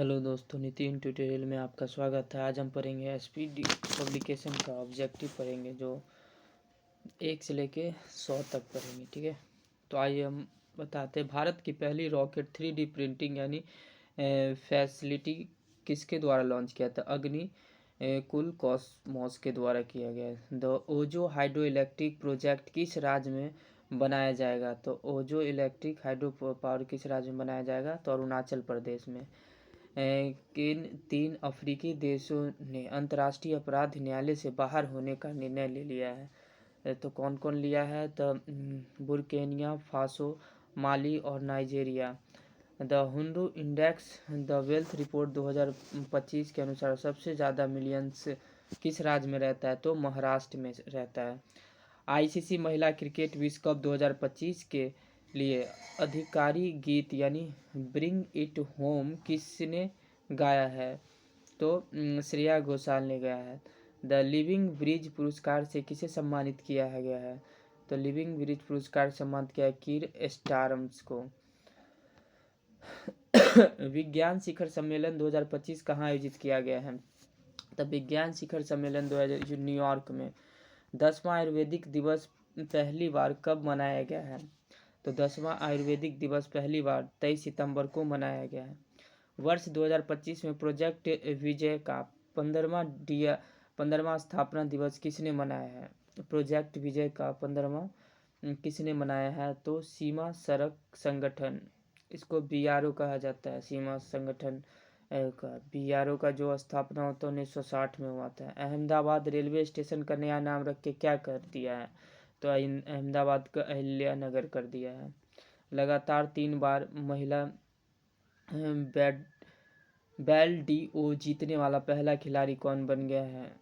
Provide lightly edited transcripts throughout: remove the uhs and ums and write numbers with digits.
Hello दोस्तों, Nitin tutorial में आपका स्वागत है। आज हम पढ़ेंगे एसपीडी पब्लिकेशन का ऑब्जेक्टिव पढ़ेंगे, जो 1 से लेके 100 तक पढ़ेंगे। ठीक है, तो आइए हम बताते हैं। भारत की पहली रॉकेट 3D प्रिंटिंग यानी फैसिलिटी किसके द्वारा लॉन्च किया था? अग्नि कुल कॉस्मोस के द्वारा किया गया है। द ओजो हाइड्रो इलेक्ट्रिक प्रोजेक्ट किस राज्य में बनाया जाएगा? तो ओजो इलेक्ट्रिक हाइड्रो पावर किस राज्य में बनाया जाएगा? तो अरुणाचल प्रदेश में। किन 3 अफ्रीकी देशों ने अंतर्राष्ट्रीय अपराध न्यायालय से बाहर होने का निर्णय ले लिया है? तो कौन कौन लिया है? तो बुर्किना फासो, माली और नाइजीरिया। द हुंडू इंडेक्स द वेल्थ रिपोर्ट 2025 के अनुसार सबसे ज़्यादा मिलियंस किस राज्य में रहता है? तो महाराष्ट्र में रहता है। आईसीसी महिला क्रिकेट विश्व कप 2025 के लिए अधिकारी गीत यानी ब्रिंग इट होम किसने गाया है? तो श्रेया घोषाल ने गाया है। द लिविंग ब्रिज पुरस्कार से किसे सम्मानित किया गया है? तो लिविंग ब्रिज पुरस्कार सम्मानित किया है कीर स्टारम्स को। विज्ञान शिखर सम्मेलन 2025 कहाँ आयोजित किया गया है? तब विज्ञान शिखर सम्मेलन 2000 न्यूयॉर्क में। 10वां आयुर्वेदिक दिवस पहली बार कब मनाया गया है? तो 10वां आयुर्वेदिक दिवस पहली बार 23 सितंबर को मनाया गया है। वर्ष 2025 में प्रोजेक्ट विजय का 15वां स्थापना दिवस किसने मनाया है? प्रोजेक्ट विजय का 15वां किसने मनाया है? तो सीमा सड़क संगठन, इसको बीआरओ कहा जाता है। सीमा संगठन का बीआरओ का जो स्थापना होता है 1960 में हुआ था। अहमदाबाद रेलवे स्टेशन का नया नाम रख के क्या कर दिया है? तो अहमदाबाद का अहिल्या नगर कर दिया है। लगातार 3 बार महिला बेल डी.ओ जीतने वाला पहला खिलाड़ी कौन बन गया है?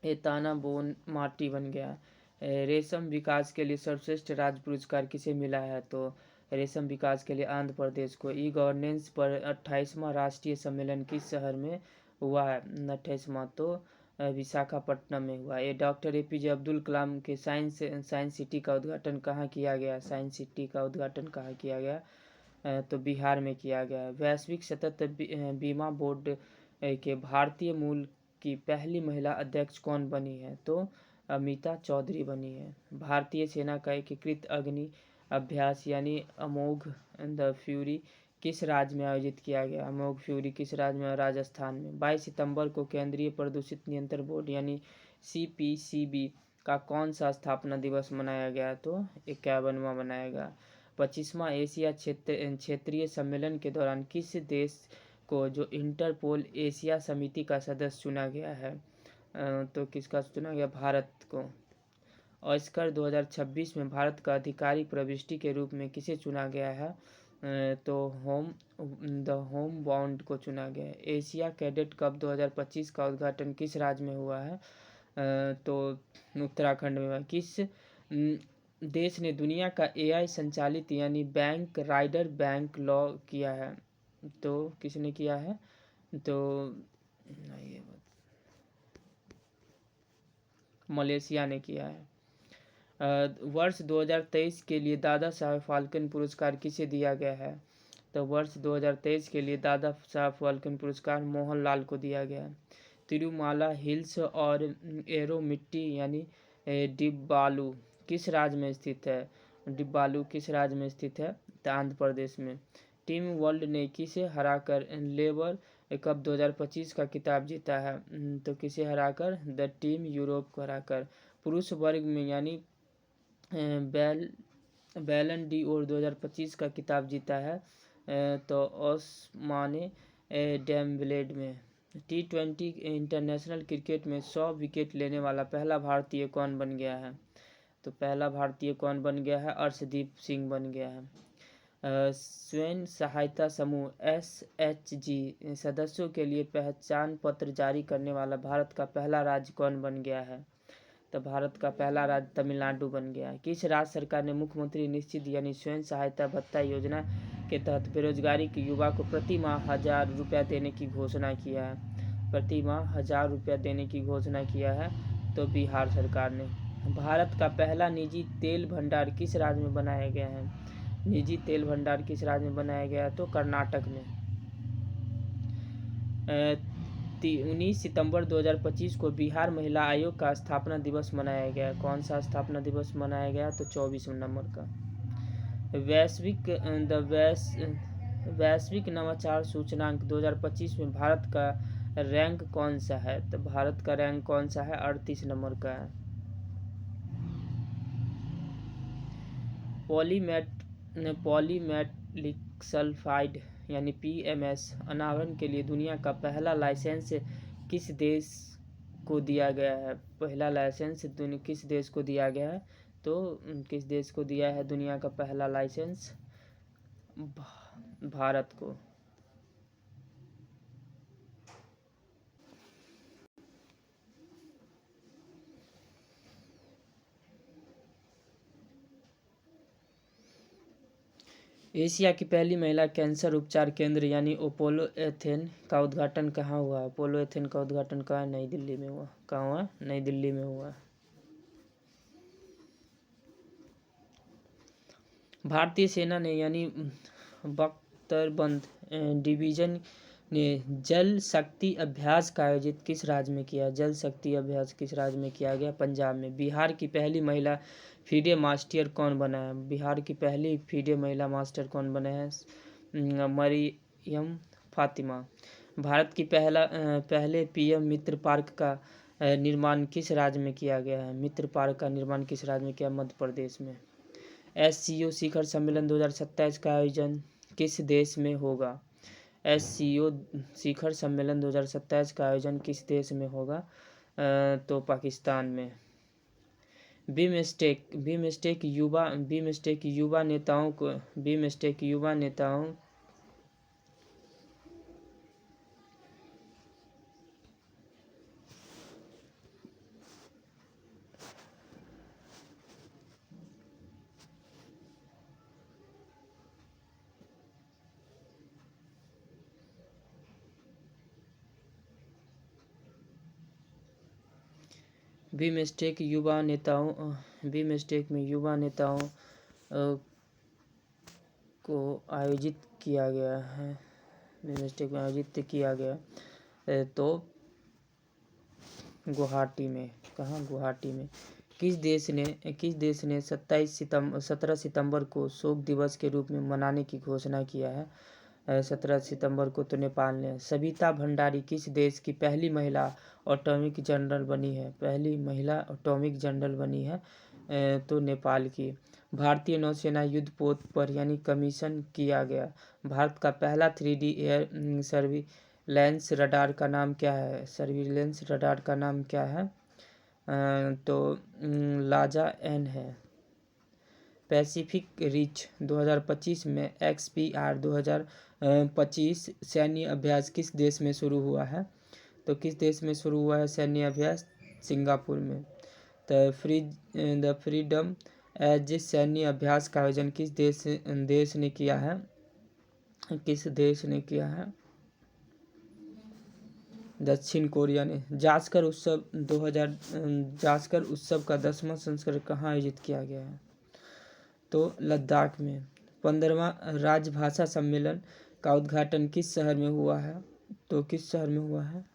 एताना बोन मार्टी बन गया। रेशम विकास के लिए सर्वश्रेष्ठ राज्य पुरस्कार किसे मिला है? तो रेशम विकास के लिए आंध्र प्रदेश को। ई गवर्नेंस पर 28वां राष्ट्रीय सम्मेलन किस शहर में हुआ है? 28वां तो विशाखापट्टनम में हुआ। ये डॉक्टर एपीजे अब्दुल कलाम के साइंस सिटी का उद्घाटन कहाँ किया गया? साइंस सिटी का उद्घाटन कहाँ किया गया? तो बिहार में किया गया। वैश्विक सतत बीमा बोर्ड के भारतीय मूल की पहली महिला अध्यक्ष कौन बनी है? तो अमिता चौधरी बनी है। भारतीय सेना का एकीकृत अग्नि अभ्यास यानी अमोघ द फ्यूरी किस राज्य में आयोजित किया गया? अमोघ फ्यूरी किस राज्य में? राजस्थान में। 22 सितंबर को केंद्रीय प्रदूषित नियंत्रण बोर्ड यानी सीपीसीबी का कौन सा स्थापना दिवस मनाया गया? तो 51वां मनाया गया। 25वां एशिया क्षेत्रीय सम्मेलन के दौरान किस देश को जो इंटरपोल एशिया समिति का सदस्य चुना गया है? तो किसका चुना गया? भारत को। ऑस्कर 2026 में भारत का आधिकारिक प्रविष्टि के रूप में किसे चुना गया है? तो होम बाउंड को चुना गया है। एशिया कैडेट कप 2025 का उद्घाटन किस राज्य में हुआ है? तो उत्तराखंड में हुआ। किस देश ने दुनिया का एआई संचालित यानी बैंक राइडर बैंक लॉ किया है? तो किसने किया है? तो ये मलेशिया ने किया है। वर्ष 2023 के लिए दादा साहब फाल्कन पुरस्कार किसे दिया गया है? तो वर्ष 2023 के लिए दादा साहब फाल्कन पुरस्कार मोहनलाल को दिया गया है। तिरुमाला हिल्स और एरो मिट्टी यानी डिब्बालू किस राज्य में स्थित है? डिब्बालू किस राज्य में स्थित है? तो आंध्र प्रदेश में। टीम वर्ल्ड ने किसे हराकर लेबर कप 2025 का खिताब जीता है? तो किसे हराकर? द टीम यूरोप को हराकर। पुरुष वर्ग में यानी बैलन डी और 2025 का खिताब जीता है तो ओस्माने डेम्बेले में। T20 इंटरनेशनल क्रिकेट में 100 विकेट लेने वाला पहला भारतीय कौन बन गया है? तो पहला भारतीय कौन बन गया है? अर्शदीप सिंह बन गया है। स्वयं सहायता समूह SHG सदस्यों के लिए पहचान पत्र जारी करने वाला भारत का पहला राज्य कौन बन गया है? तो भारत का पहला राज्य तमिलनाडु बन गया है। किस राज्य सरकार ने मुख्यमंत्री निश्चित यानी स्वयं सहायता भत्ता योजना के तहत बेरोजगारी के युवा को प्रति माह 1000 रुपया देने की घोषणा किया है? प्रति माह 1000 रुपया देने की घोषणा किया है तो बिहार सरकार ने। भारत का पहला निजी तेल भंडार किस राज्य में बनाया गया है? निजी तेल भंडार किस राज्य में बनाया गया है? तो कर्नाटक में। 19 सितंबर 2025 को बिहार महिला आयोग का स्थापना दिवस मनाया गया। कौन सा स्थापना दिवस मनाया गया? तो 24 नवंबर का। वैश्विक नवाचार सूचकांक 2025 में भारत का रैंक कौन सा है? तो भारत का रैंक कौन सा है? 38 नंबर का है। पॉलीमेटिक सल्फाइड यानी PMS अनावरण के लिए दुनिया का पहला लाइसेंस किस देश को दिया गया है? पहला लाइसेंस किस देश को दिया गया है? तो किस देश को दिया है दुनिया का पहला लाइसेंस? भारत को। एशिया की पहली महिला कैंसर उपचार केंद्र यानी अपोलो एथेन का उद्घाटन कहाँ हुआ? अपोलो एथेन का उद्घाटन कहाँ? नई दिल्ली में हुआ। कहाँ हुआ? नई दिल्ली में हुआ। भारतीय सेना ने यानी बख्तरबंद डिवीजन ने जल शक्ति अभ्यास का आयोजित किस राज्य में किया? जल शक्ति अभ्यास किस राज्य में किया गया? पंजाब में। बिहार की पहली महिला फीडे मास्टर कौन बना है? बिहार की पहली फीडे महिला मास्टर कौन बने हैं? मरियम फातिमा। भारत की पहले PM मित्र पार्क का निर्माण किस राज्य में किया गया है? मित्र पार्क का निर्माण किस राज्य में किया? मध्य प्रदेश में। SCO शिखर सम्मेलन 2027 का आयोजन किस देश में होगा? SCO शिखर सम्मेलन 2027 का आयोजन किस देश में होगा? तो पाकिस्तान में। बीमस्टेक युवा नेताओं बीमस्टेक में युवा नेताओं को आयोजित किया गया है। बीमस्टेक में आयोजित किया गया तो गुवाहाटी में। कहाँ? गुवाहाटी में। किस देश ने 17 सितंबर को शोक दिवस के रूप में मनाने की घोषणा किया है? 17 सितंबर को तो नेपाल ने। सविता भंडारी किस देश की पहली महिला एटॉमिक जनरल बनी है? पहली महिला एटॉमिक जनरल बनी है तो नेपाल की। भारतीय नौसेना युद्धपोत पर यानी कमीशन किया गया। भारत का पहला 3D एयर सर्विलेंस रडार का नाम क्या है? सर्विलेंस रडार का नाम क्या है? तो लाजा N है। पैसिफिक रिच 2025 में XPR 2025 सैन्य अभ्यास किस देश में शुरू हुआ है? तो किस देश में शुरू हुआ है सैन्य अभ्यास? सिंगापुर में। द फ्रीडम एज सैन्य अभ्यास का आयोजन किस देश ने किया है? किस देश ने किया है? दक्षिण कोरिया ने। जास्कर उत्सव का 10वां संस्करण कहाँ आयोजित किया गया है? तो लद्दाख में। 15वां राजभाषा सम्मेलन का उद्घाटन किस शहर में हुआ है? तो किस शहर में हुआ है?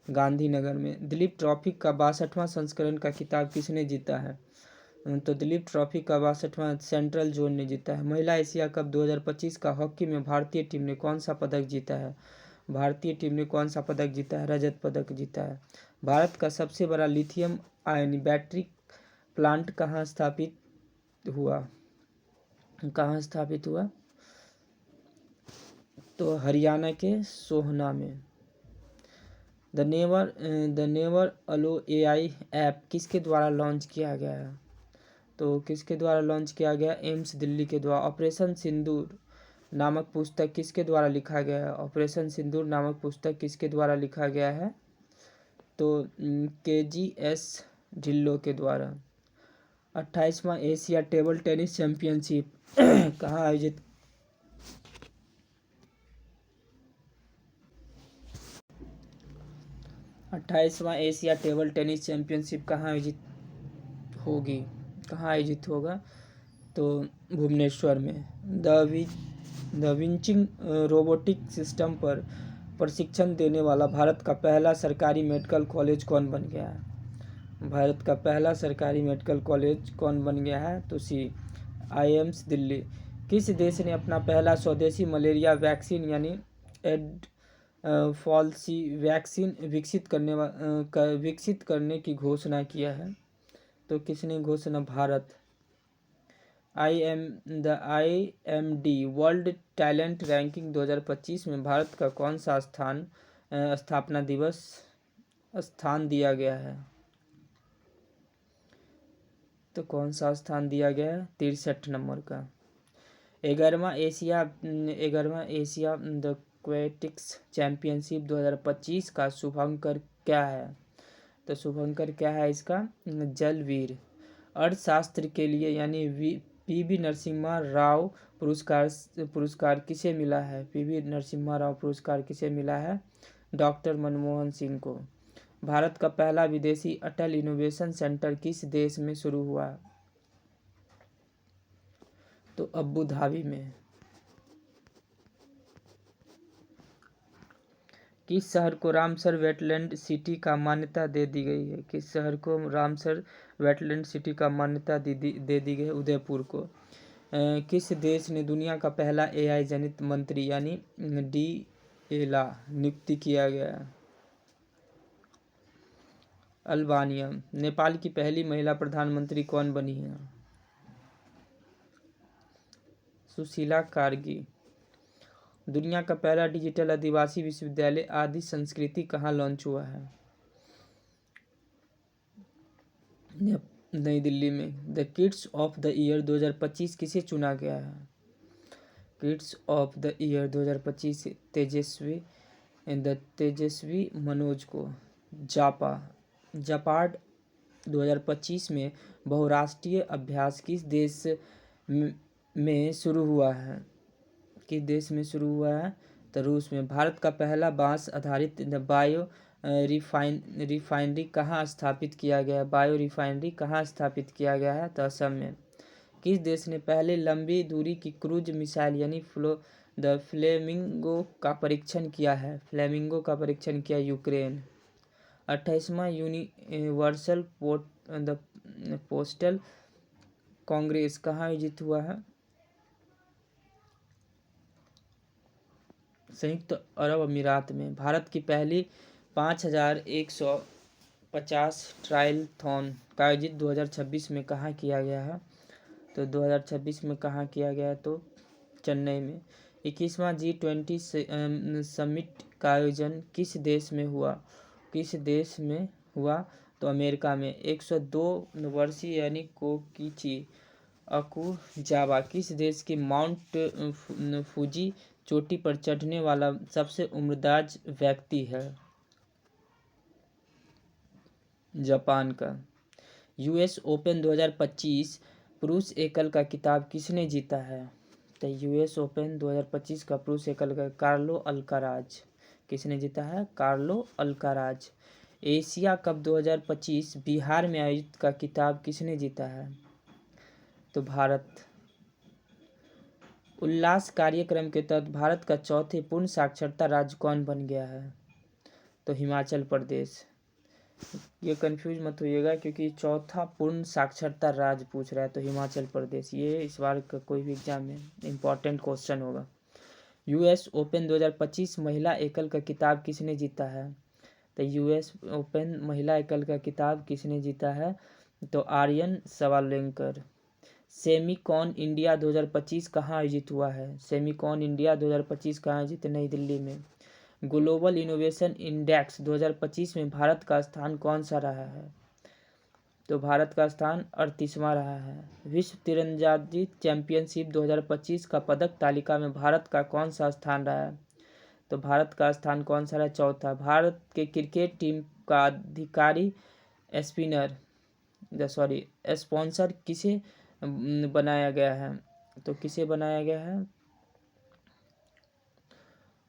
गांधीनगर में। दिलीप ट्रॉफी का 62वां संस्करण का खिताब किसने जीता है? तो दिलीप ट्रॉफी का 62वां सेंट्रल जोन ने जीता है। महिला एशिया कप 2025 का हॉकी में भारतीय टीम ने कौन सा पदक जीता है? भारतीय टीम ने कौन सा पदक जीता है? रजत पदक जीता है। भारत का सबसे बड़ा लिथियम आयन बैटरी प्लांट कहाँ स्थापित हुआ? तो हरियाणा के सोहना में। द नेवर अलो AI ऐप किसके द्वारा लॉन्च किया गया है? तो किसके द्वारा लॉन्च किया गया? एम्स दिल्ली के द्वारा। ऑपरेशन सिंदूर नामक पुस्तक किसके द्वारा लिखा गया है? ऑपरेशन सिंदूर नामक पुस्तक किसके द्वारा लिखा गया है? तो KGS ढिल्लो के द्वारा। 28वां एशिया टेबल टेनिस चैंपियनशिप कहाँ आयोजित 28वां एशिया टेबल टेनिस चैंपियनशिप कहाँ आयोजित होगा? तो भुवनेश्वर में। द विंचिंग रोबोटिक सिस्टम पर प्रशिक्षण देने वाला भारत का पहला सरकारी मेडिकल कॉलेज कौन बन गया है? भारत का पहला सरकारी मेडिकल कॉलेज कौन बन गया है? तो आईएम्स दिल्ली। किस देश ने अपना पहला स्वदेशी मलेरिया वैक्सीन यानी फॉल्सी वैक्सीन विकसित करने की घोषणा किया है? तो किसने घोषणा? Bharat. IMD world talent ranking 2025 में भारत का कौन सा स्थापना दिवस स्थान दिया गया है? तो कौन सा स्थान दिया गया है? 63 नंबर का। 11वां एशिया द क्वेटिक्स चैंपियनशिप 2025 का शुभंकर क्या है? तो शुभंकर क्या है इसका? जलवीर। अर्थशास्त्र के लिए यानी PV नरसिम्हा राव पुरस्कार किसे मिला है? PV नरसिम्हा राव पुरस्कार किसे मिला है? डॉक्टर मनमोहन सिंह को। भारत का पहला विदेशी अटल इनोवेशन सेंटर किस देश में शुरू हुआ? तो अबू धाबी में। किस शहर को रामसर वेटलैंड सिटी का मान्यता दे दी गई है? किस शहर को रामसर वेटलैंड सिटी का मान्यता दे दी गई है? उदयपुर को। किस देश ने दुनिया का पहला AI जनित मंत्री यानी DELA नियुक्ति किया गया? अल्बानिया। नेपाल की पहली महिला प्रधानमंत्री कौन बनी है? सुशीला कार्गी। दुनिया का पहला डिजिटल आदिवासी विश्वविद्यालय आदि संस्कृति कहाँ लॉन्च हुआ है? नई दिल्ली में। The kids of the year 2025 किसे चुना गया है? किड्स ऑफ द ईयर 2025 तेजस्वी मनोज को। जापाड 2025 में बहुराष्ट्रीय अभ्यास किस देश में शुरू हुआ है? किस देश में शुरू हुआ है? तो रूस में। भारत का पहला बांस आधारित बायो रिफाइनरी कहाँ स्थापित किया गया? बायो रिफाइनरी कहाँ स्थापित किया गया है? तो असम में। किस देश ने पहले लंबी दूरी की क्रूज मिसाइल यानी फ्लेमिंगो का परीक्षण किया है? फ्लेमिंगो का परीक्षण किया? यूक्रेन। 28वां यूनिवर्सल पोस्टल कांग्रेस कहाँ आयोजित हुआ है? संयुक्त अरब अमीरात में। भारत की पहली 5150 ट्रायलथॉन का आयोजित 2026 में कहाँ किया गया है? तो 2026 में कहाँ किया गया? तो चेन्नई में। 21वां G20 समिट का आयोजन किस देश में हुआ? किस देश में हुआ? तो अमेरिका में। 102 वर्षीय यानी कोकिची अकुजावा किस देश की माउंट फूजी चोटी पर चढ़ने वाला सबसे उम्रदराज व्यक्ति है? जापान का। US ओपन 2025 पुरुष एकल का खिताब किसने जीता है? तो US ओपन 2025 का पुरुष एकल का कार्लो अल्काराज। किसने जीता है? Carlo Alcaraz. Asia cup 2025 Bihar में आयोजित का खिताब किसने जीता है? तो भारत। उल्लास कार्यक्रम के तहत भारत का चौथे पूर्ण साक्षरता राज्य कौन बन गया है? तो हिमाचल प्रदेश। ये कंफ्यूज मत होइएगा क्योंकि चौथा पूर्ण साक्षरता राज्य पूछ रहा है, तो हिमाचल प्रदेश। ये इस बार का कोई भी एग्जाम में इम्पोर्टेंट क्वेश्चन होगा। US ओपन 2025 महिला एकल का खिताब किसने जीता है? तो US ओपन महिला एकल का खिताब किसने जीता है? तो आर्यन सवालेंकर। सेमीकॉन इंडिया 2025 कहाँ आयोजित हुआ है? सेमीकॉन इंडिया 2025 कहाँ आयोजित? नई दिल्ली में। ग्लोबल इनोवेशन इंडेक्स 2025 में भारत का स्थान कौन सा रहा है? तो भारत का स्थान 38वां रहा है। विश्व तीरंदाजी चैंपियनशिप 2025 का पदक तालिका में भारत का कौन सा स्थान रहा है? तो भारत का स्थान कौन सा रहा? चौथा। भारत के क्रिकेट टीम का अधिकारी स्पॉन्सर किसे बनाया गया है? तो किसे बनाया गया है?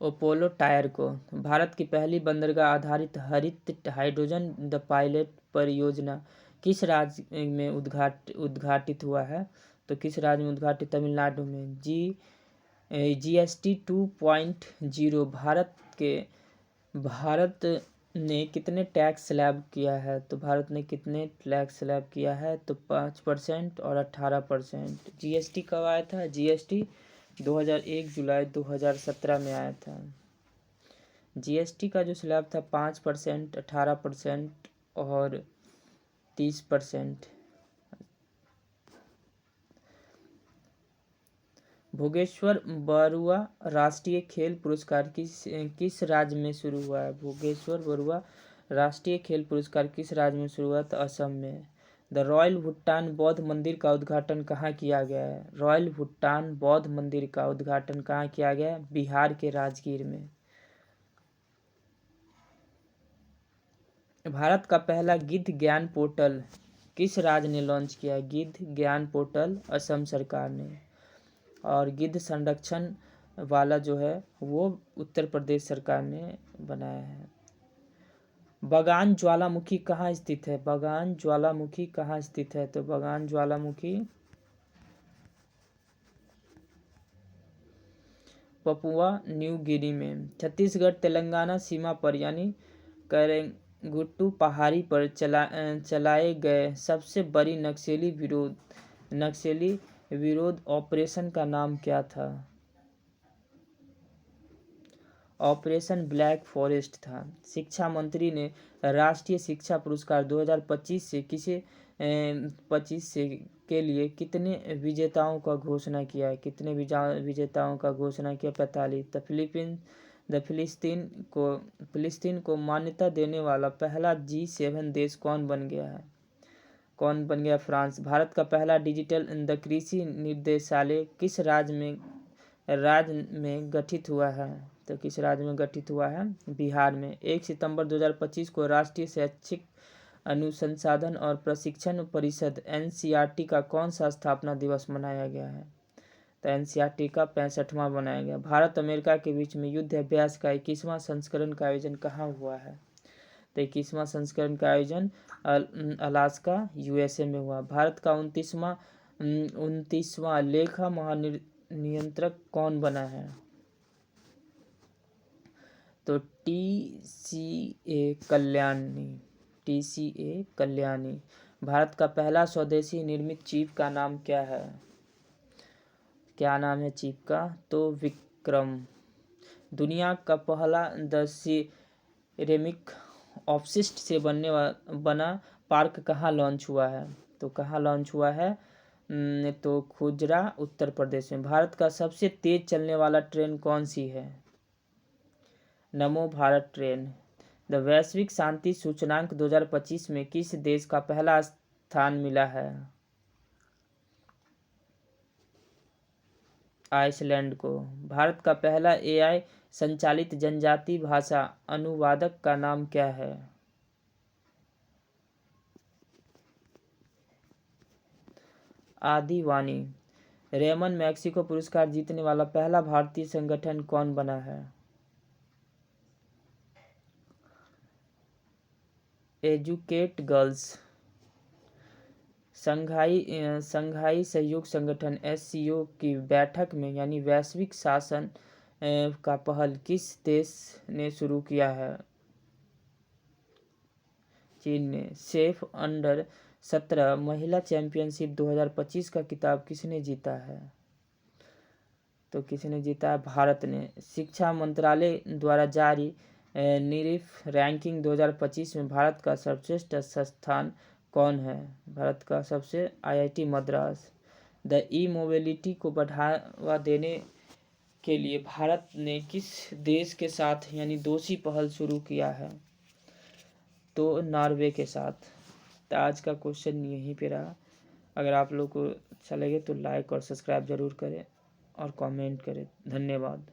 अपोलो टायर को। भारत की पहली बंदरगाह आधारित हरित हाइड्रोजन द पायलट परियोजना किस राज्य में उद्घाटित हुआ है? तो किस राज्य में उद्घाटित? तमिलनाडु में। GST 2.0 भारत ने कितने टैक्स स्लैब किया है? तो भारत ने कितने टैक्स स्लैब किया है? तो 5% और 18%। GST कब आया था? GST 2001 जुलाई 2017 में आया था। GST का जो स्लैब था 5%, 18% और 30%। भोगेश्वर बरुआ राष्ट्रीय खेल पुरस्कार किस राज्य में शुरू हुआ है? भोगेश्वर बरुआ राष्ट्रीय खेल पुरस्कार किस राज्य में शुरू हुआ? तो असम में। द रॉयल भूटान बौद्ध मंदिर का उद्घाटन कहाँ किया गया है? रॉयल भूटान बौद्ध मंदिर का उद्घाटन कहाँ किया गया है? बिहार के राजगीर में। भारत का पहला गिद्ध ज्ञान पोर्टल किस राज्य ने लॉन्च किया है? गिद्ध ज्ञान पोर्टल असम सरकार ने। और गिद्ध संरक्षण वाला जो है वो उत्तर प्रदेश सरकार ने बनाया है। बगान ज्वालामुखी कहाँ स्थित है? बगान ज्वालामुखी कहाँ स्थित है? तो बगान ज्वालामुखी पपुआ न्यू गिनी में। छत्तीसगढ़ तेलंगाना सीमा पर यानी करेंगुट्टू पहाड़ी पर चलाए गए सबसे बड़ी नक्सली विरोध ऑपरेशन का नाम क्या था? ऑपरेशन ब्लैक फॉरेस्ट था। शिक्षा मंत्री ने राष्ट्रीय शिक्षा पुरस्कार 2025 के लिए कितने विजेताओं का घोषणा किया है? कितने विजेताओं का घोषणा किया? 45। फिलिस्तीन को मान्यता देने वाला पहला G7 देश कौन बन गया? फ्रांस। भारत का पहला डिजिटल कृषि निर्देशालय किस राज्य में गठित हुआ है? तो किस राज्य में गठित हुआ है? बिहार में। 1 सितंबर 2025 को राष्ट्रीय शैक्षिक अनुसंधान और प्रशिक्षण परिषद NCERT का कौन सा स्थापना दिवस मनाया गया है? तो NCERT का 65वां बनाया गया। भारत अमेरिका के बीच में युद्ध अभ्यास का 21वां संस्करण का आयोजन कहाँ हुआ है? तो 21वां संस्करण का आयोजन अलास्का USA में हुआ। भारत का 29वां लेखा महानियंत्रक कौन बना है? तो TCA कल्याणी। भारत का पहला स्वदेशी निर्मित चिप का नाम क्या है? क्या नाम है चिप का? तो विक्रम। दुनिया का पहला सिरेमिक अपशिष्ट से बना पार्क कहाँ लॉन्च हुआ है? तो कहाँ लॉन्च हुआ है? तो खुजरा उत्तर प्रदेश में। भारत का सबसे तेज चलने वाला ट्रेन कौन सी है? नमो भारत ट्रेन। द वैश्विक शांति सूचकांक 2025 में किस देश का पहला स्थान मिला है? आइसलैंड को। भारत का पहला AI संचालित जनजातीय भाषा अनुवादक का नाम क्या है? आदिवानी। रेमन मैग्सेसे पुरस्कार जीतने वाला पहला भारतीय संगठन कौन बना है? Educate girls. संघाई सहयोग संगठन SCO की बैठक में यानी वैश्विक शासन का पहल किस देश ने शुरू किया है? चीन ने। सेफ अंडर 17 महिला चैंपियनशिप 2025 का खिताब किसने जीता है? तो किसने जीता है? भारत ने। शिक्षा मंत्रालय द्वारा जारी नीरिफ रैंकिंग 2025 में भारत का सर्वश्रेष्ठ संस्थान कौन है? भारत का सबसे IIT मद्रास। द ई-मोबिलिटी को बढ़ावा देने के लिए भारत ने किस देश के साथ यानी दोषी पहल शुरू किया है? तो नॉर्वे के साथ। तो आज का क्वेश्चन यहीं पे रहा। अगर आप लोग को अच्छा लगे तो लाइक और सब्सक्राइब ज़रूर करें और कमेंट करें। धन्यवाद।